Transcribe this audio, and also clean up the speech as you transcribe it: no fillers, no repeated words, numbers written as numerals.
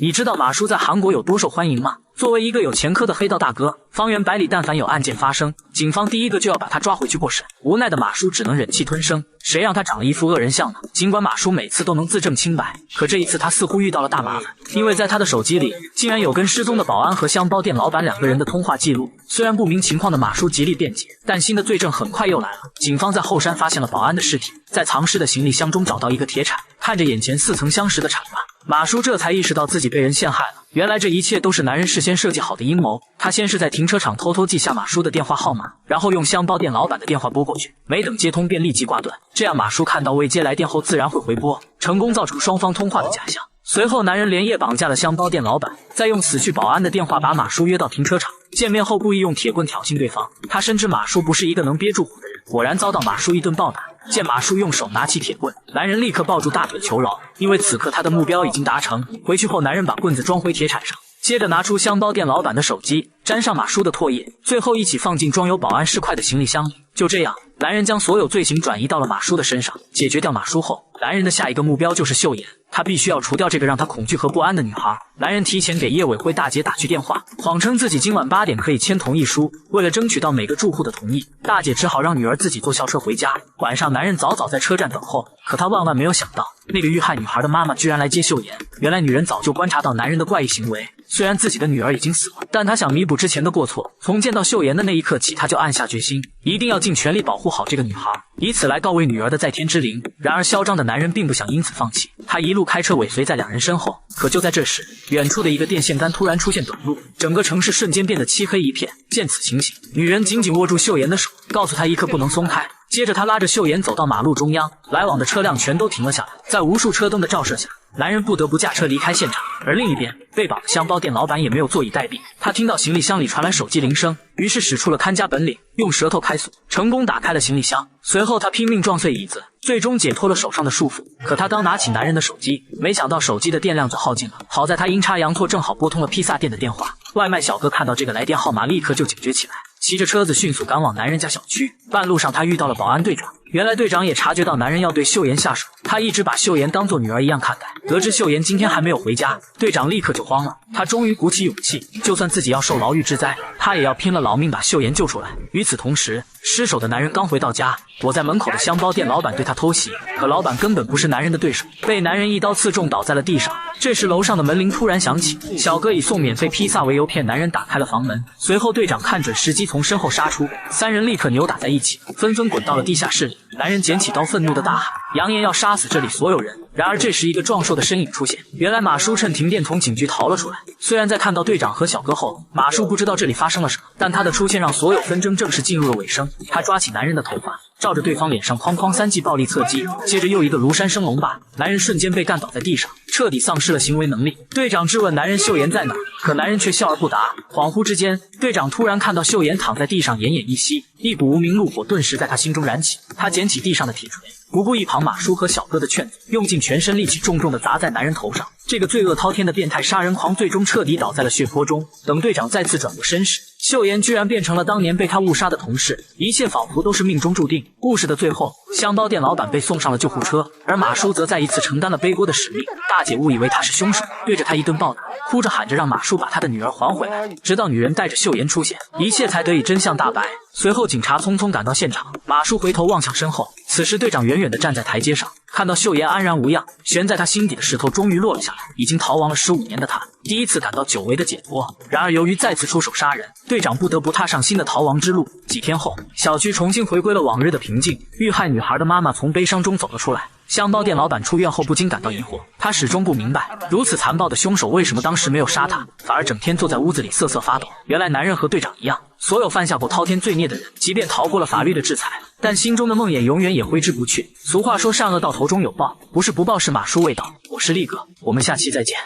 你知道马叔在韩国有多受欢迎吗？作为一个有前科的黑道大哥，方圆百里但凡有案件发生，警方第一个就要把他抓回去过审。无奈的马叔只能忍气吞声，谁让他长了一副恶人相呢？尽管马叔每次都能自证清白，可这一次他似乎遇到了大麻烦，因为在他的手机里竟然有跟失踪的保安和香包店老板2个人的通话记录。虽然不明情况的马叔极力辩解，但新的罪证很快又来了。警方在后山发现了保安的尸体，在藏尸的行李箱中找到一个铁铲，看着眼前似曾相识的铲子，马叔这才意识到自己被人陷害了。原来这一切都是男人事先设计好的阴谋。他先是在停车场偷偷记下马叔的电话号码，然后用香包店老板的电话拨过去，没等接通便立即挂断，这样马叔看到未接来电后自然会回拨，成功造成双方通话的假象。随后男人连夜绑架了香包店老板，再用死去保安的电话把马叔约到停车场，见面后故意用铁棍挑衅对方。他深知马叔不是一个能憋住火的人，果然遭到马叔一顿暴打。见马叔用手拿起铁棍，男人立刻抱住大腿求饶，因为此刻他的目标已经达成。回去后男人把棍子装回铁铲上，接着拿出香包店老板的手机，沾上马叔的唾液，最后一起放进装有保安尸块的行李箱里。就这样，男人将所有罪行转移到了马叔的身上。解决掉马叔后，男人的下一个目标就是秀妍，他必须要除掉这个让他恐惧和不安的女孩。男人提前给业委会大姐打去电话，谎称自己今晚8点可以签同意书。为了争取到每个住户的同意，大姐只好让女儿自己坐校车回家。晚上男人早早在车站等候，可他万万没有想到，那个遇害女孩的妈妈居然来接秀妍。原来女人早就观察到男人的怪异行为，虽然自己的女儿已经死了，但她想弥补之前的过错。从见到秀妍的那一刻起，她就暗下决心，一定要尽全力保护好这个女孩，以此来告慰女儿的在天之灵。然而嚣张的男人并不想因此放弃，他一路开车尾随在2人身后。可就在这时，远处的一个电线杆突然出现短路，整个城市瞬间变得漆黑一片。见此情形，女人紧紧握住秀妍的手，告诉她一刻不能松开。接着他拉着秀妍走到马路中央，来往的车辆全都停了下来。在无数车灯的照射下，男人不得不驾车离开现场。而另一边，被绑的香包店老板也没有坐以待毙，他听到行李箱里传来手机铃声，于是使出了看家本领，用舌头开锁，成功打开了行李箱。随后他拼命撞碎椅子，最终解脱了手上的束缚。可他刚拿起男人的手机，没想到手机的电量就耗尽了。好在他阴差阳错正好拨通了披萨店的电话，外卖小哥看到这个来电号码立刻就警觉起来，骑着车子迅速赶往男人家小区。半路上他遇到了保安队长，原来队长也察觉到男人要对秀妍下手，他一直把秀妍当作女儿一样看待。得知秀妍今天还没有回家，队长立刻就慌了。他终于鼓起勇气，就算自己要受牢狱之灾，他也要拼了老命把秀妍救出来。与此同时，失手的男人刚回到家，躲在门口的香包店老板对他偷袭，可老板根本不是男人的对手，被男人一刀刺中倒在了地上。这时楼上的门铃突然响起，小哥以送免费披萨为由骗男人打开了房门。随后队长看准时机从身后杀出，3人立刻扭打在一起，纷纷滚到了地下室里。男人捡起刀愤怒的大喊，扬言要杀死这里所有人。然而这时一个壮硕的身影出现，原来马叔趁停电从警局逃了出来。虽然在看到队长和小哥后，马叔不知道这里发生了什么，但他的出现让所有纷争正式进入了尾声。他抓起男人的头发，照着对方脸上哐哐3记暴力侧击，接着又一个庐山升龙霸，男人瞬间被干倒在地上，彻底丧失了行为能力。队长质问男人秀妍在哪，可男人却笑而不答。恍惚之间，队长突然看到秀妍躺在地上奄奄一息，一股无名怒火顿时在他心中燃起。他捡起地上的铁锤，不顾一旁马叔和小哥的劝阻，用尽全身力气重重地砸在男人头上。这个罪恶滔天的变态杀人狂最终彻底倒在了血泊中。等队长再次转过身时，秀妍居然变成了当年被他误杀的同事，一切仿佛都是命中注定。故事的最后，香包店老板被送上了救护车，而马叔则再一次承担了背锅的使命。大姐误以为他是凶手，对着他一顿暴打，哭着喊着让马叔把他的女儿还回来。直到女人带着秀妍出现，一切才得以真相大白。随后警察匆匆赶到现场，马叔回头望向身后，此时队长远远地站在台阶上，看到秀妍安然无恙，悬在他心底的石头终于落了下来。已经逃亡了15年的他，第一次感到久违的解脱。然而由于再次出手杀人，队长不得不踏上新的逃亡之路。几天后，小区重新回归了往日的平静，遇害女孩的妈妈从悲伤中走了出来。香包店老板出院后不禁感到疑惑，他始终不明白，如此残暴的凶手为什么当时没有杀他，反而整天坐在屋子里瑟瑟发抖。原来男人和队长一样，所有犯下过滔天罪孽的人，即便逃过了法律的制裁，但心中的梦魇永远也挥之不去。俗话说善恶到头终有报，不是不报是马叔未到。我是力哥，我们下期再见。